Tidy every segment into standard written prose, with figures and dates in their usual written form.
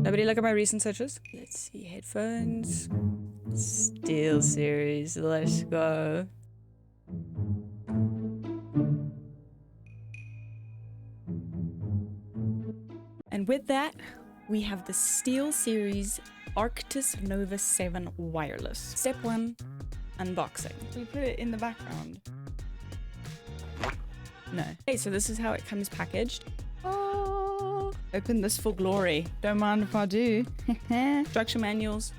Nobody look at my recent searches. Let's see, headphones. SteelSeries, let's go. And with that, we have the SteelSeries Arctis Nova 7 wireless. Step 1, unboxing. We put it in the background. No. Okay, so this is how it comes packaged. Oh, open this for glory. Don't mind if I do. Instruction manuals.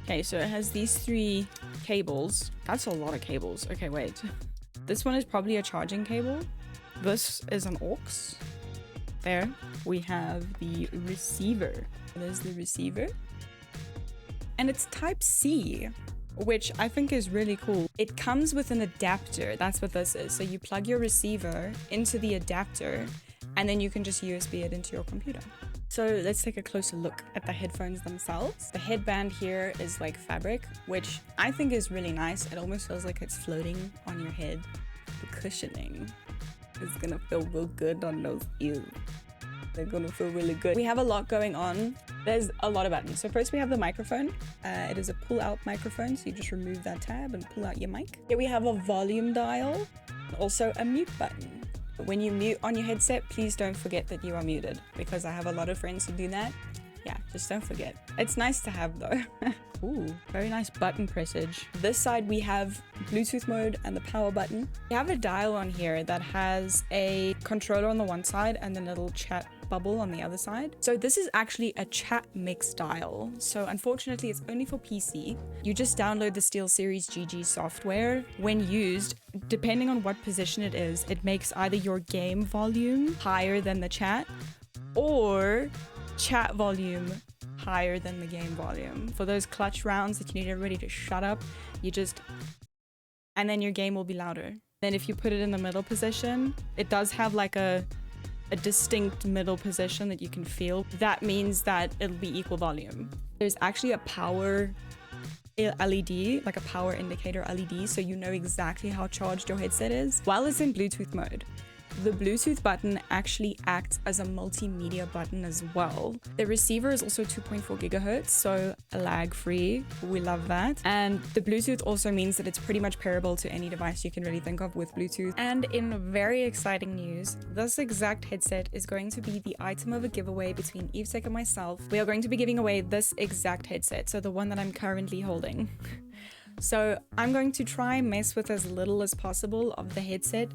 Okay, so it has these 3 cables. That's a lot of cables. Okay, wait. This one is probably a charging cable. This is an aux. There we have the receiver. There's the receiver. And it's type C, which I think is really cool. It comes with an adapter. That's what this is. So you plug your receiver into the adapter and then you can just USB it into your computer. So let's take a closer look at the headphones themselves. The headband here is like fabric, which I think is really nice. It almost feels like it's floating on your head. The cushioning is gonna feel real good on those ears. They're gonna feel really good. We have a lot going on. There's a lot of buttons. So first we have the microphone. It is a pull-out microphone, so you just remove that tab and pull out your mic. Here we have a volume dial, also a mute button. When you mute on your headset, please don't forget that you are muted, because I have a lot of friends who do that. Yeah, just don't forget. It's nice to have though. Ooh, very nice button pressage. This side we have Bluetooth mode and the power button. We have a dial on here that has a controller on the one side and a little chat bubble on the other side. So this is actually a chat mix dial. So unfortunately it's only for PC. You just download the SteelSeries GG software. When used, depending on what position it is, it makes either your game volume higher than the chat or chat volume higher than the game volume. For those clutch rounds that you need everybody to shut up, you just... and then your game will be louder. Then if you put it in the middle position, it does have like a distinct middle position that you can feel. That means that it'll be equal volume. There's actually a power LED, like a power indicator LED, so you know exactly how charged your headset is while it's in Bluetooth mode. The Bluetooth button actually acts as a multimedia button as well. The receiver is also 2.4 gigahertz, so lag-free. We love that. And the Bluetooth also means that it's pretty much pairable to any device you can really think of with Bluetooth. And in very exciting news, this exact headset is going to be the item of a giveaway between Evetech and myself. We are going to be giving away this exact headset, so the one that I'm currently holding. So I'm going to try and mess with as little as possible of the headset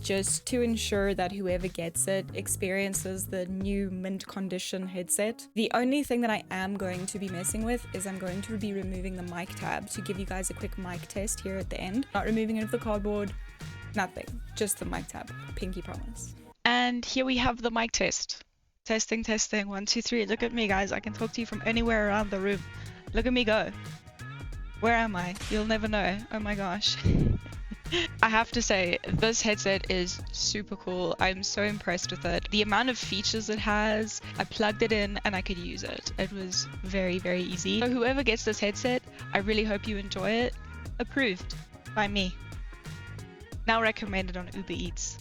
just to ensure that whoever gets it experiences the new mint condition headset. The only thing that I am going to be messing with is I'm going to be removing the mic tab to give you guys a quick mic test here at the end. Not removing it of the cardboard, nothing, just the mic tab, pinky promise. And here we have the mic test. Testing, testing, 1, 2, 3. Look at me, guys. I can talk to you from anywhere around the room. Look at me go. Where am I? You'll never know. Oh my gosh. I have to say, this headset is super cool. I'm so impressed with it. The amount of features it has, I plugged it in and I could use it. It was very, very easy. So whoever gets this headset, I really hope you enjoy it. Approved by me. Now recommended on Uber Eats.